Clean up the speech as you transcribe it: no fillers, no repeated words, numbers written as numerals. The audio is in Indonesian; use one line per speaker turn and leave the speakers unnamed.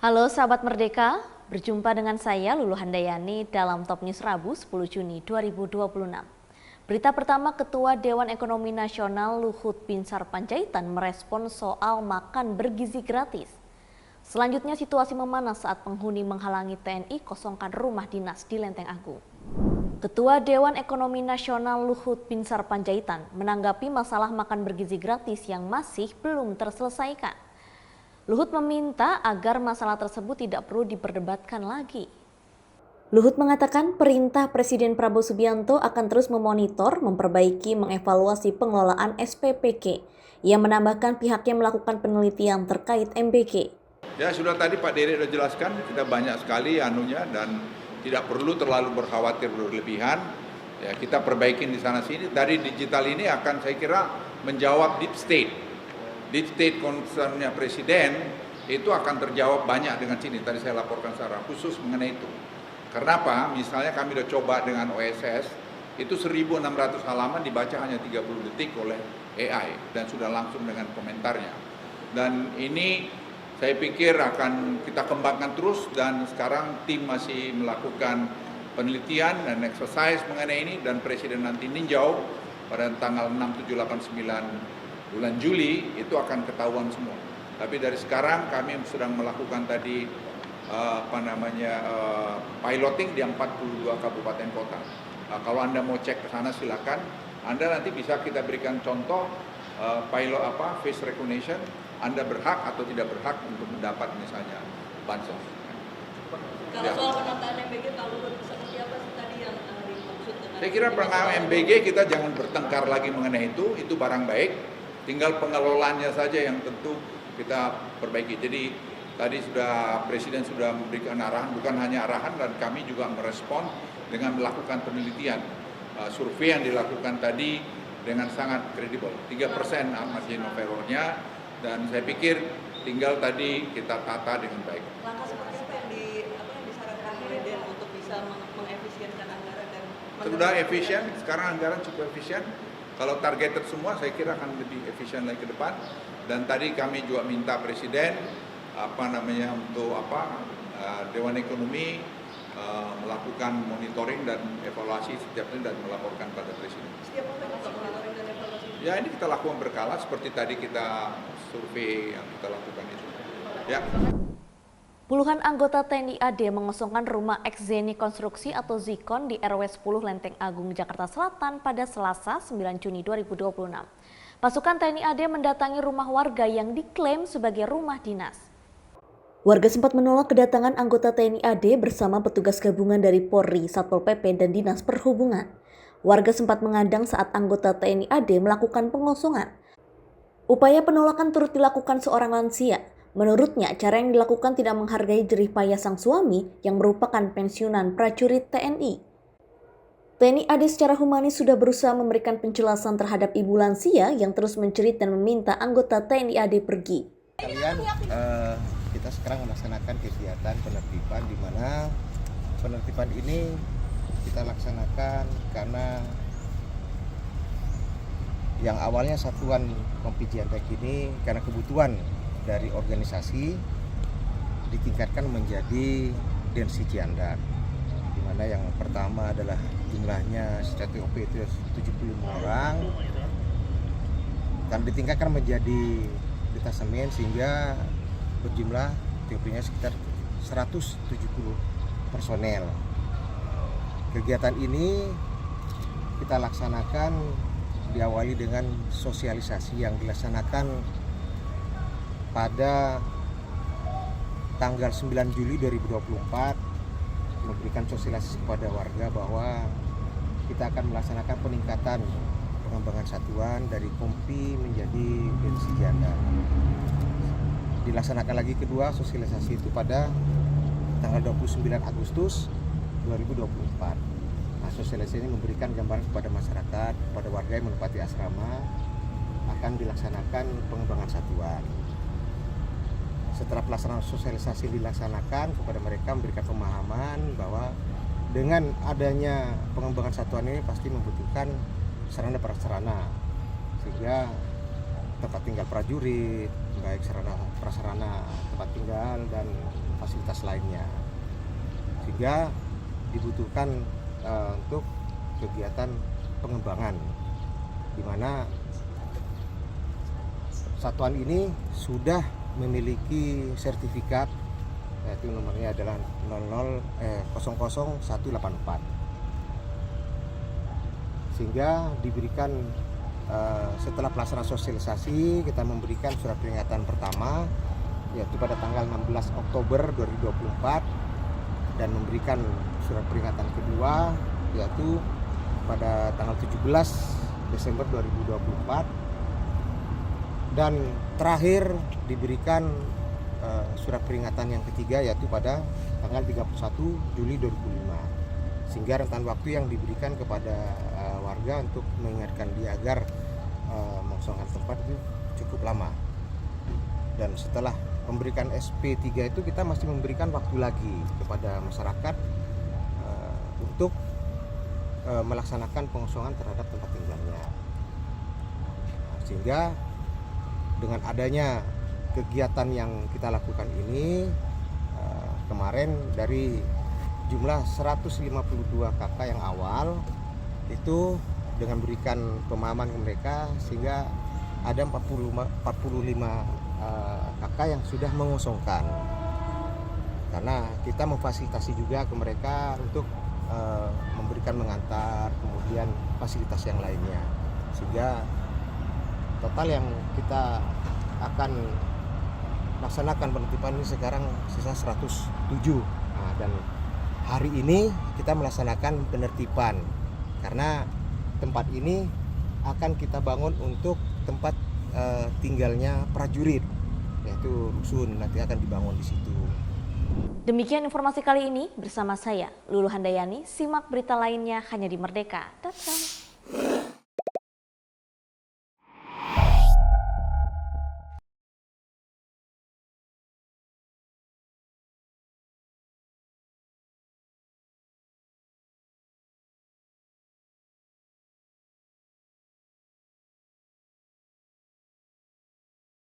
Halo sahabat Merdeka, berjumpa dengan saya Lulu Handayani dalam Top News Rabu 10 Juni 2026. Berita pertama, Ketua Dewan Ekonomi Nasional Luhut Binsar Panjaitan merespon soal makan bergizi gratis. Selanjutnya situasi memanas saat penghuni menghalangi TNI kosongkan rumah dinas di Lenteng Agung. Ketua Dewan Ekonomi Nasional Luhut Binsar Panjaitan menanggapi masalah makan bergizi gratis yang masih belum terselesaikan. Luhut meminta agar masalah tersebut tidak perlu diperdebatkan lagi. Luhut mengatakan perintah Presiden Prabowo Subianto akan terus memonitor, memperbaiki, mengevaluasi pengelolaan SPPK. Ia menambahkan pihaknya melakukan penelitian terkait MBG.
Ya sudah tadi Pak Dede sudah jelaskan, kita banyak sekali anunya dan tidak perlu terlalu berkhawatir berlebihan. Ya, kita perbaikin di sana sini. Dari digital ini akan saya kira menjawab deep state concernnya Presiden itu akan terjawab banyak dengan sini. Tadi saya laporkan secara khusus mengenai itu. Karena apa? Misalnya kami sudah coba dengan OSS, itu 1.600 halaman dibaca hanya 30 detik oleh AI dan sudah langsung dengan komentarnya. Dan ini saya pikir akan kita kembangkan terus dan sekarang tim masih melakukan penelitian dan exercise mengenai ini dan Presiden nanti ninjau pada tanggal 6, 7, 8, 9 bulan Juli itu akan ketahuan semua. Tapi dari sekarang kami sedang melakukan tadi piloting di 42 kabupaten kota. Kalau Anda mau cek ke sana silakan. Anda nanti bisa kita berikan contoh face recognition. Anda berhak atau tidak berhak untuk mendapat misalnya bansos.
Kalau soal penataan MBG, Pak Luhut seperti apa sih tadi yang dimaksud dengan?
Saya kira pengelolaan MBG kita jangan bertengkar lagi mengenai itu barang baik. Tinggal pengelolaannya saja yang tentu kita perbaiki. Jadi tadi Presiden sudah memberikan arahan, bukan hanya arahan dan kami juga merespon dengan melakukan penelitian. Survei yang dilakukan tadi dengan sangat kredibel, 3% margin of error-nya dan saya pikir tinggal tadi kita tata dengan baik.
Langkah seperti apa yang disarankan Presiden untuk bisa mengefisienkan anggaran dan
sudah efisien, sekarang anggaran cukup efisien. Kalau targeted semua saya kira akan lebih efisien lagi ke depan. Dan tadi kami juga minta Presiden Dewan Ekonomi melakukan monitoring dan evaluasi setiap ini dan melaporkan pada Presiden.
Setiap apa yang monitoring dan evaluasi?
Ya ini kita lakukan berkala seperti tadi kita survei yang kita lakukan itu. Ya.
Puluhan anggota TNI AD mengosongkan rumah ex Zeni Konstruksi atau Zikon di RW 10 Lenteng Agung, Jakarta Selatan pada Selasa 9 Juni 2026. Pasukan TNI AD mendatangi rumah warga yang diklaim sebagai rumah dinas. Warga sempat menolak kedatangan anggota TNI AD bersama petugas gabungan dari Polri, Satpol PP, dan Dinas Perhubungan. Warga sempat mengadang saat anggota TNI AD melakukan pengosongan. Upaya penolakan turut dilakukan seorang lansia. Menurutnya, cara yang dilakukan tidak menghargai jerih payah sang suami yang merupakan pensiunan prajurit TNI. TNI AD secara humanis sudah berusaha memberikan penjelasan terhadap ibu lansia yang terus menjerit dan meminta anggota TNI AD pergi.
Kita sekarang melaksanakan kegiatan penertiban di mana penertiban ini kita laksanakan karena yang awalnya satuan Kompi Jiantek ini karena kebutuhan dari organisasi ditingkatkan menjadi Densi Ciandak, di mana yang pertama adalah jumlahnya secara TOP itu 75 orang dan ditingkatkan menjadi detasemen sehingga berjumlah TOP-nya sekitar 170 personel. Kegiatan ini kita laksanakan diawali dengan sosialisasi yang dilaksanakan pada tanggal 9 Juli 2024 memberikan sosialisasi kepada warga bahwa kita akan melaksanakan peningkatan pengembangan satuan dari Kompi menjadi Densi Janda. Dilaksanakan lagi kedua sosialisasi itu pada tanggal 29 Agustus 2024. Nah, sosialisasi ini memberikan gambaran kepada masyarakat, kepada warga yang menempati asrama akan dilaksanakan pengembangan satuan. Setelah pelaksanaan sosialisasi dilaksanakan kepada mereka memberikan pemahaman bahwa dengan adanya pengembangan satuan ini pasti membutuhkan sarana prasarana sehingga tempat tinggal prajurit, baik sarana prasarana tempat tinggal dan fasilitas lainnya, sehingga dibutuhkan untuk kegiatan pengembangan, di mana satuan ini sudah memiliki sertifikat, yaitu nomornya adalah 00184, sehingga diberikan setelah pelaksanaan sosialisasi kita memberikan surat peringatan pertama, yaitu pada tanggal 16 Oktober 2024, dan memberikan surat peringatan kedua yaitu pada tanggal 17 Desember 2024, dan terakhir diberikan surat peringatan yang ketiga yaitu pada tanggal 31 Juli 2005, sehingga rentan waktu yang diberikan kepada warga untuk mengingatkan dia agar mengosongkan tempat itu cukup lama. Dan setelah memberikan SP3 itu kita masih memberikan waktu lagi kepada masyarakat untuk melaksanakan pengosongan terhadap tempat tinggalnya. Sehingga dengan adanya kegiatan yang kita lakukan ini, kemarin dari jumlah 152 KK yang awal itu dengan berikan pemahaman ke mereka, sehingga ada 45 KK yang sudah mengosongkan, karena kita memfasilitasi juga ke mereka untuk memberikan mengantar, kemudian fasilitas yang lainnya, sehingga total yang kita akan laksanakan penertiban ini sekarang sisa 107. Dan hari ini kita melaksanakan penertiban karena tempat ini akan kita bangun untuk tempat tinggalnya prajurit, yaitu rusun nanti akan dibangun di situ.
Demikian informasi kali ini bersama saya, Lulu Handayani. Simak berita lainnya hanya di Merdeka.com.